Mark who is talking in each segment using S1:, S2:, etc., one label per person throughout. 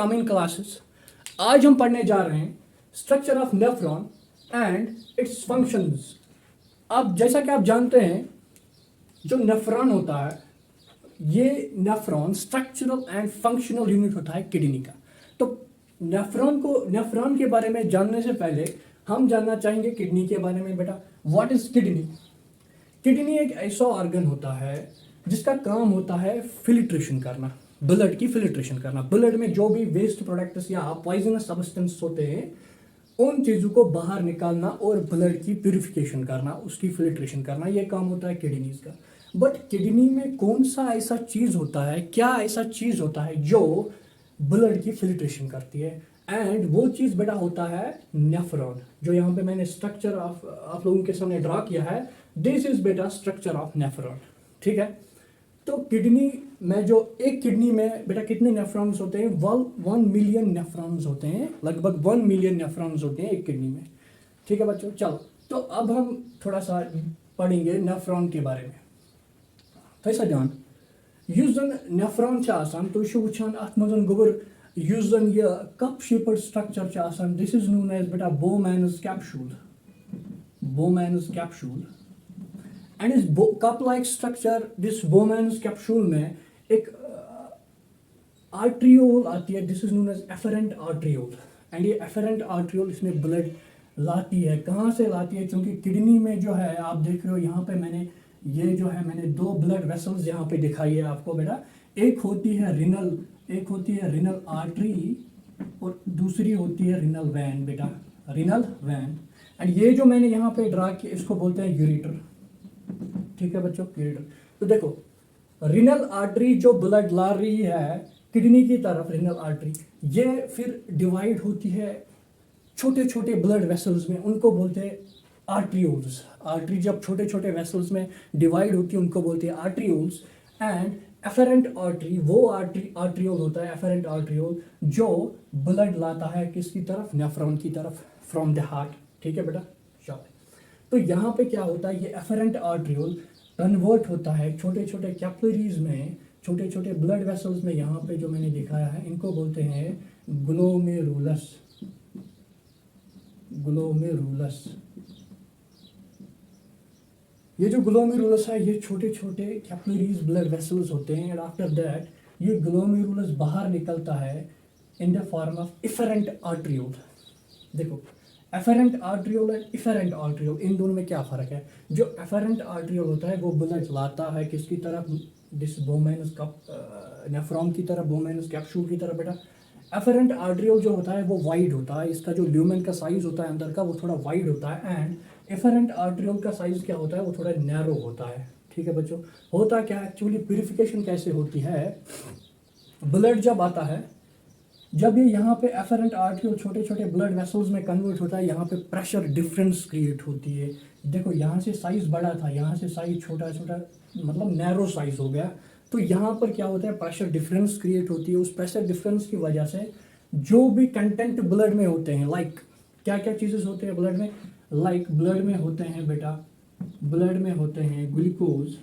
S1: Coming classes. आज हम पढ़ने जा रहे हैं structure of nephron and it's functions. अब जैसा कि आप जानते हैं, जो नेफ्रॉन होता है, ये nephron structural and functional unit होता है किडनी का। तो नेफ्रॉन के बारे में जानने से पहले हम जानना चाहेंगे किडनी के बारे में। बेटा, व्हाट इज किडनी? किडनी एक ऐसा ऑर्गन होता है जिसका काम होता है फिल्ट्रेशन करना, ब्लड की फिल्ट्रेशन करना। ब्लड में जो भी वेस्ट प्रोडक्ट्स या पॉइजनस सब्सटेंस होते हैं, उन चीज़ों को बाहर निकालना और ब्लड की प्यूरिफिकेशन करना, उसकी फिल्ट्रेशन करना, ये काम होता है किडनीज का। बट किडनी में कौन सा ऐसा चीज़ होता है, क्या ऐसा चीज़ होता है जो ब्लड की फिल्ट्रेशन करती है? एंड वो चीज़ बेटा होता है नेफ्रॉन, जो यहाँ पे मैंने स्ट्रक्चर ऑफ आप लोगों के सामने ड्रा किया है। दिस इज बेटा स्ट्रक्चर ऑफ नेफ्रॉन, ठीक है। तो किडनी में जो एक किडनी में बेटा कितने नेफ्रॉन्स होते हैं? 1 मिलियन नेफ्रॉन्स होते हैं, लगभग 1 मिलियन नेफ्रॉन्स होते हैं एक किडनी में, ठीक है बच्चों। चलो, तो अब हम थोड़ा सा पढ़ेंगे नेफ्रॉन के बारे में। कैसा जान युस जन नेफ्रॉन छ आसान, तो छु वुछान अथ मजन गोबर युस जन ये कप शेप्ड स्ट्रक्चर छ आसान, दिस इज नोन एज बेटा Bowman's capsule. Bowman's capsule and is cup like structure, this Bowman's capsule में एक आर्ट्रियोल आती है, this is known as afferent arteriole. And ये एफरेंट आर्ट्रियोल इसमें ब्लड लाती है। कहाँ से लाती है? क्योंकि किडनी में जो है, आप देख रहे हो यहाँ पे मैंने ये जो है मैंने 2 ब्लड वेसल्स यहाँ पे दिखाई है आपको बेटा। एक होती है रिनल आर्टरी और दूसरी होती है रिनल वैन बेटा, रिनल वैन। एंड ये जो मैंने यहाँ पे ड्रा किया, इसको बोलते हैं यूरेटर, ठीक है बच्चों, यूरेटर। तो देखो, रिनल आर्टरी जो ब्लड ला रही है किडनी की तरफ, रिनल आर्टरी, ये फिर डिवाइड होती है छोटे छोटे ब्लड वेसल्स में, उनको बोलते हैं आर्ट्रियोल्स। आर्टरी जब छोटे छोटे वेसल्स में डिवाइड होती है उनको बोलते हैं आर्ट्रियोल्स। एंड एफरेंट आर्टरी वो आर्ट्रियोल होता है, एफरेंट आर्ट्रियोल, जो ब्लड लाता है किसकी तरफ? नेफ्रॉन की तरफ, फ्रॉम द हार्ट, ठीक है बेटा। चलो, तो यहाँ पे क्या होता है, ये एफरेंट आर्ट्रियोल कन्वर्ट होता है छोटे छोटे कैपिलरीज में, छोटे छोटे ब्लड वेसल्स में। यहाँ पे जो मैंने दिखाया है इनको बोलते हैं ग्लोमेरुलस। ग्लोमेरुलस, ये जो ग्लोमेरुलस है, ये छोटे छोटे कैपिलरीज ब्लड वेसल्स होते हैं। एंड आफ्टर दैट ये ग्लोमेरुलस बाहर निकलता है in the form of efferent arteriole. देखो, afferent arteriole and efferent arteriole, इन दोनों में क्या फ़र्क है? जो एफरेंट आर्ट्रियोल होता है वो ब्लड लाता है किसकी तरफ? दिस बोमैनस कप, नेफ्रॉन की तरफ, बोमैनस कैप्सूल की तरफ बेटा। एफरेंट आर्ट्रियोल जो होता है वो वाइड होता है, इसका जो ल्यूमेन का साइज होता है अंदर का वो थोड़ा वाइड होता है। एंड एफरेंट आर्ट्रियोल का साइज क्या होता है? वो थोड़ा नैरो होता है, ठीक है बच्चों। होता क्या है एक्चुअली, प्यूरिफिकेशन कैसे होती है? ब्लड जब आता है, जब ये यहाँ पे एफरेंट आर्ट्रियोल छोटे छोटे ब्लड वेसल्स में कन्वर्ट होता है, यहाँ पे प्रेशर डिफरेंस क्रिएट होती है। देखो, यहाँ से साइज बड़ा था, यहाँ से साइज छोटा छोटा, मतलब नैरो साइज हो गया। तो यहाँ पर क्या होता है, प्रेशर डिफरेंस क्रिएट होती है। उस प्रेशर डिफरेंस की वजह से जो भी कंटेंट ब्लड में होते हैं, लाइक क्या क्या चीज़ें होते हैं ब्लड में? लाइक ब्लड में होते हैं बेटा, ब्लड में होते हैं glucose,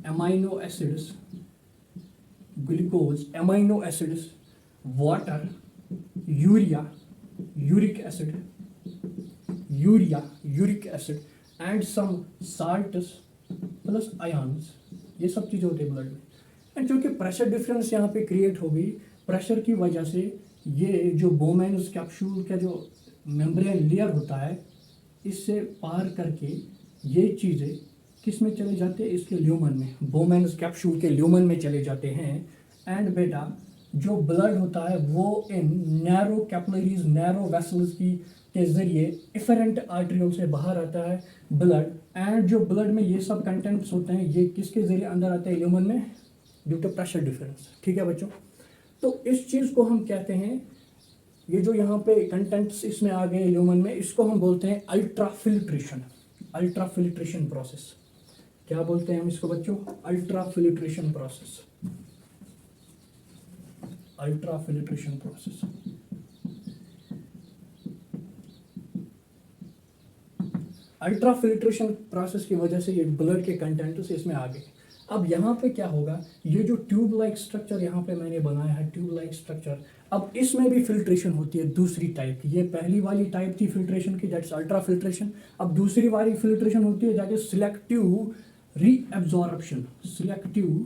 S1: amino acids, glucose, amino acids, water, urea, uric acid, uric acid and some salts plus ions, ये सब चीज़ें होती है ब्लड में। एंड क्योंकि प्रेशर डिफरेंस यहाँ पे क्रिएट हो गई, प्रेशर की वजह से ये जो बोमैनस कैप्सूल का जो मेम्ब्रेन लेयर होता है, इससे पार करके ये चीज़ें किस में चले जाते हैं? इसके ल्यूमन में, बोमैनस कैप्सूल के ल्यूमन में चले जाते हैं। एंड बेटा, जो ब्लड होता है वो इन नैरो कैपिलरीज, नैरो वेसल्स की के जरिए इफरेंट आर्ट्रियोल से बाहर आता है ब्लड। एंड जो ब्लड में ये सब कंटेंट्स होते हैं, ये किसके जरिए अंदर आते हैं? ल्यूमन में, ड्यू टू प्रेशर डिफरेंस, ठीक है बच्चों। तो इस चीज़ को हम कहते हैं, ये जो यहाँ पे कंटेंट्स इसमें आ गए ल्यूमन में, इसको हम बोलते हैं अल्ट्राफिल्ट्रेशन। अल्ट्राफिल्ट्रेशन प्रोसेस, क्या बोलते हैं हम इसको बच्चों? Ultrafiltration process, ultrafiltration process. Ultrafiltration process की वजह से ये ब्लड के कंटेंट्स इसमें आ गए। अब यहाँ पे क्या होगा, ये जो ट्यूब लाइक स्ट्रक्चर यहाँ पे मैंने बनाया है, ट्यूब लाइक स्ट्रक्चर, अब इसमें भी फिल्ट्रेशन होती है दूसरी टाइप की। ये पहली वाली टाइप थी फिल्ट्रेशन की, दैट्स अल्ट्रा फिल्ट्रेशन। अब दूसरी वाली फिल्ट्रेशन होती है जाके selective reabsorption, selective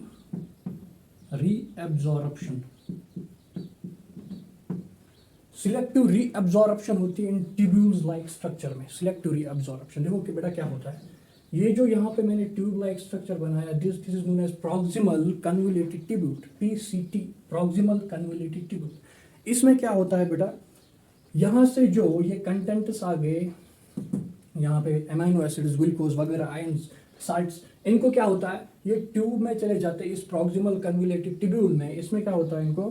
S1: reabsorption, selective reabsorption होती है इन ट्यूब्यूल्स लाइक स्ट्रक्चर में। सिलेक्टिव रीअब्जॉर्प्शन, देखो कि बेटा क्या होता है, ये जो यहाँ पे मैंने ट्यूब लाइक स्ट्रक्चर बनाया, this is known as proximal convoluted tubule, PCT, proximal convoluted tubule. इसमें क्या होता है बेटा, यहाँ से जो ये कंटेंट्स आ गए, यहाँ पे अमीनो एसिड्स, ग्लूकोज वगैरह, आयंस, साल्ट्स, इनको क्या होता है, ये ट्यूब में चले जाते हैं इस प्रॉक्सिमल कन्वोल्यूटेड ट्यूब्यूल में। इसमें क्या होता है, इनको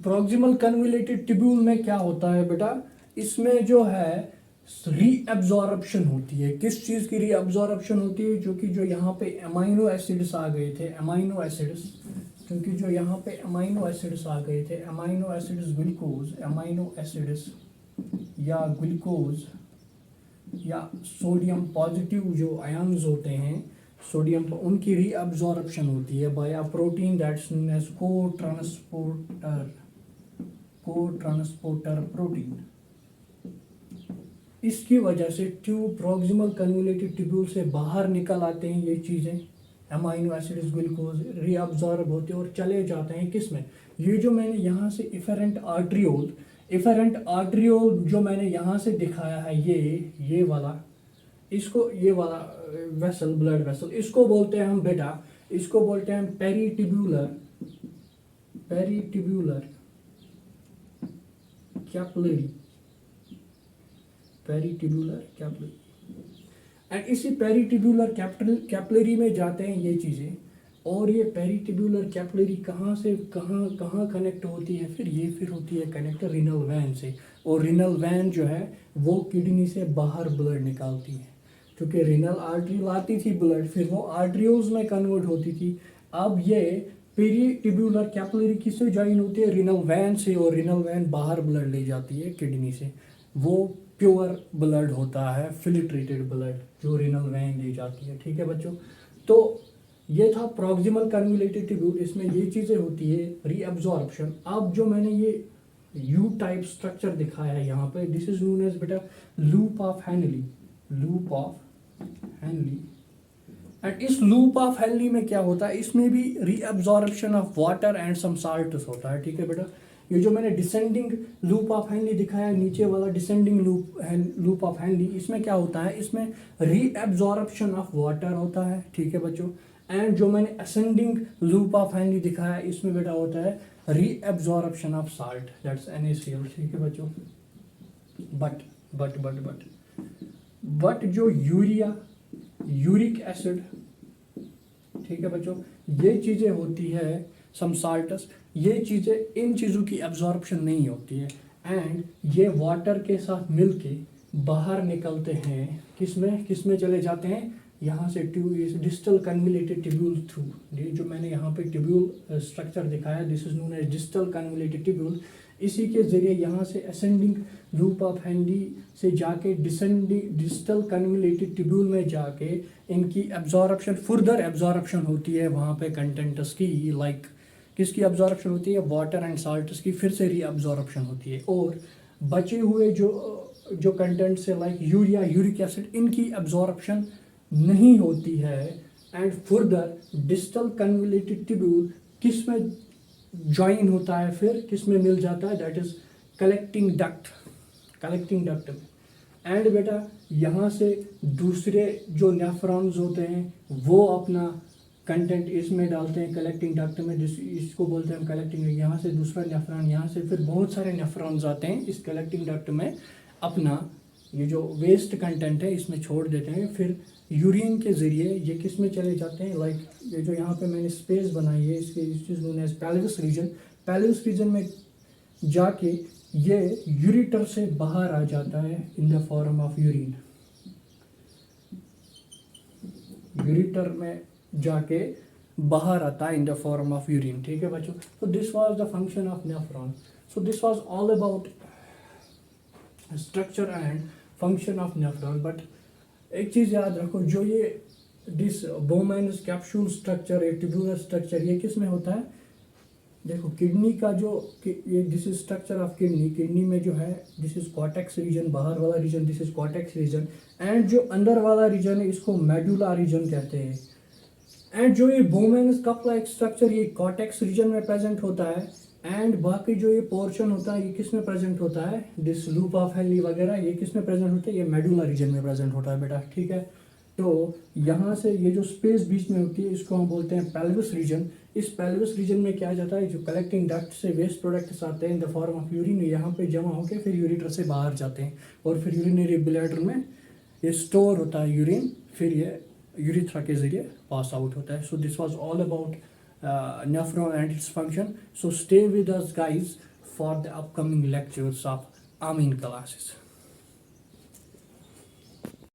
S1: प्रॉक्सिमल कन्वोल्यूटेड ट्यूब्यूल में क्या होता है बेटा, इसमें जो है रीअब्जॉर्प्शन होती है। किस चीज़ की रीअब्जॉर्प्शन होती है, जो कि जो यहाँ पे अमीनो एसिड्स आ गए थे, अमीनो एसिड्स, क्योंकि जो यहाँ पे अमीनो एसिड्स आ गए थे, amino acids glucose, amino acids या ग्लूकोज या सोडियम पॉजिटिव जो आयन्स होते हैं, सोडियम, उनकी रीअब्जॉर्प्शन होती है by a protein that's known as cotransporter protein. इसकी वजह से ट्यूब प्रॉक्सिमल कन्वोल्यूटेड ट्यूब्यूल से बाहर निकल आते हैं ये चीज़ें, अमीनो एसिड्स, ग्लूकोज रीअब्जॉर्ब होते हैं और चले जाते हैं किस में, ये जो मैंने यहाँ से इफेरेंट आर्ट्रियोल जो मैंने यहाँ से दिखाया है, ये वाला, इसको, ये वाला वेसल, ब्लड वेसल, इसको बोलते हैं हम बेटा, इसको बोलते हैं पेरिटिब्यूलर कैपिलरी, पेरिटिब्यूलर कैपिलरी। एंड इसी पेरिटिब्यूलर कैपिलरी में जाते हैं ये चीज़ें, और ये पेरिटिब्यूलर कैपिलरी कहाँ से कहाँ कनेक्ट होती है, फिर होती है कनेक्ट रीनल वैन से, और रीनल वैन जो है वो किडनी से बाहर ब्लड निकालती है, क्योंकि रीनल आर्टरी लाती थी ब्लड, फिर वो आर्टरियोल्स में कन्वर्ट होती थी। अब ये पेरिटिब्यूलर कैपिलरी किससे ज्वाइन होती है, रीनल वैन से, और रीनल वैन बाहर ब्लड ले जाती है किडनी से, वो प्योर ब्लड होता है, फिल्ट्रेटेड ब्लड जो रीनल वैन ले जाती है। ठीक है बच्चों, तो ये था प्रॉक्सिमल कन्वोल्यूटेड ट्यूब्यूल, इसमें ये चीज़ें होती है रीअब्जॉर्प्शन। अब जो मैंने ये यू टाइप स्ट्रक्चर दिखाया है यहाँ पे, this is known as beta loop of Henle, and इस लूप ऑफ हेनली में क्या होता है, इसमें भी reabsorption of water and some salts होता है। ठीक है बेटा, ये जो मैंने डिसेंडिंग लूप ऑफ हेनली दिखाया, नीचे वाला डिसेंडिंग लूप ऑफ हेनली, इसमें क्या होता है, इसमें रीअब्जॉर्प्शन ऑफ वाटर होता है। ठीक है बच्चों, एंड जो मैंने असेंडिंग लूप ऑफ हेनली दिखाया, इसमें बेटा होता है reabsorption of salt, that's NaCl। ठीक है बच्चों, बट जो यूरिक एसिड, ठीक है बच्चों, ये चीज़ें होती है सम साल्टस, ये चीज़ें, इन चीज़ों की एब्जॉर्प्शन नहीं होती है, एंड ये वाटर के साथ मिलके बाहर निकलते हैं, किसमें चले जाते हैं, यहाँ से डिस्टल कन्वोल्यूटेड ट्यूब्यूल थ्रू। ये जो मैंने यहाँ पे ट्यूब्यूल स्ट्रक्चर दिखाया, this is known as distal convoluted tubule. इसी के ज़रिए यहाँ से असेंडिंग लूप ऑफ हेनली से जाके डिस्टल कन्वोल्यूटेड ट्यूब्यूल में जाके इनकी एब्जॉर्प्शन, फर्दर एब्जॉर्प्शन होती है वहाँ पे कंटेंट्स की, लाइक किसकी एब्जॉर्प्शन होती है, वाटर एंड साल्ट्स की, फिर से रीअब्जॉर्प्शन होती है, और बचे हुए जो कंटेंट्स है लाइक यूरिया, यूरिक एसिड, इनकी एब्जॉर्प्शन नहीं होती है। And further distal convoluted tubule किस में ज्वाइन होता है, फिर किस में मिल जाता है, दैट इज कलेक्टिंग डक्ट में। एंड बेटा यहाँ से दूसरे जो नेफ्रॉन्स होते हैं वो अपना कंटेंट इसमें डालते हैं कलेक्टिंग डक्ट में, इसको बोलते हैं हम कलेक्टिंग। यहाँ से दूसरा नेफ्रॉन, यहाँ से फिर बहुत सारे नेफ्रॉन्स आते हैं इस कलेक्टिंग डक्ट में, अपना ये जो वेस्ट कंटेंट है इसमें छोड़ देते हैं, फिर यूरिन के ज़रिए ये किस में चले जाते हैं, लाइक ये जो यहाँ पे मैंने स्पेस बनाई है, इस चीज़ नोन एज पैल्विस रीजन में जाके ये यूरिटर से बाहर आ जाता है in the form of urine, ureter में जाके बाहर आता है in the form of urine. ठीक है बच्चों, तो this was the function of nephron. So this was all about structure and function of nephron, but एक चीज़ याद रखो, जो ये दिस बोमेन्स कैप्सूल स्ट्रक्चर, ये ट्यूबुलर स्ट्रक्चर, ये किस में होता है? देखो किडनी का जो ये this is structure of kidney, kidney में जो है दिस इज कॉर्टेक्स रीजन, बाहर वाला region this is cortex region, and जो अंदर वाला रीजन है इसको मेडुला रीजन कहते हैं। एंड जो ये बोमेन्स कप लाइक स्ट्रक्चर ये कॉर्टेक्स रीजन में प्रेजेंट होता है, एंड बाकी जो ये पोर्शन होता है ये किस में प्रेजेंट होता है? दिस लूप ऑफ हेनली वगैरह ये किस में प्रेजेंट होता है? ये मेडुला रीजन में प्रेजेंट होता है बेटा, ठीक है। तो यहाँ से ये जो स्पेस बीच में होती है इसको हम बोलते हैं पेल्विस रीजन। इस पेल्विस रीजन में क्या जाता है, जो कलेक्टिंग डक्ट से वेस्ट प्रोडक्ट्स आते हैं इन द फॉर्म ऑफ यूरिन, यहाँ पे जमा होकर फिर यूरेटर से बाहर जाते हैं, और फिर यूरिनरी ब्लैडर में ये स्टोर होता है यूरिन, फिर ये यूरिथ्रा के जरिए पास आउट होता है। So this was all about nephron and its function. So stay with us guys for the upcoming lectures of Amin classes.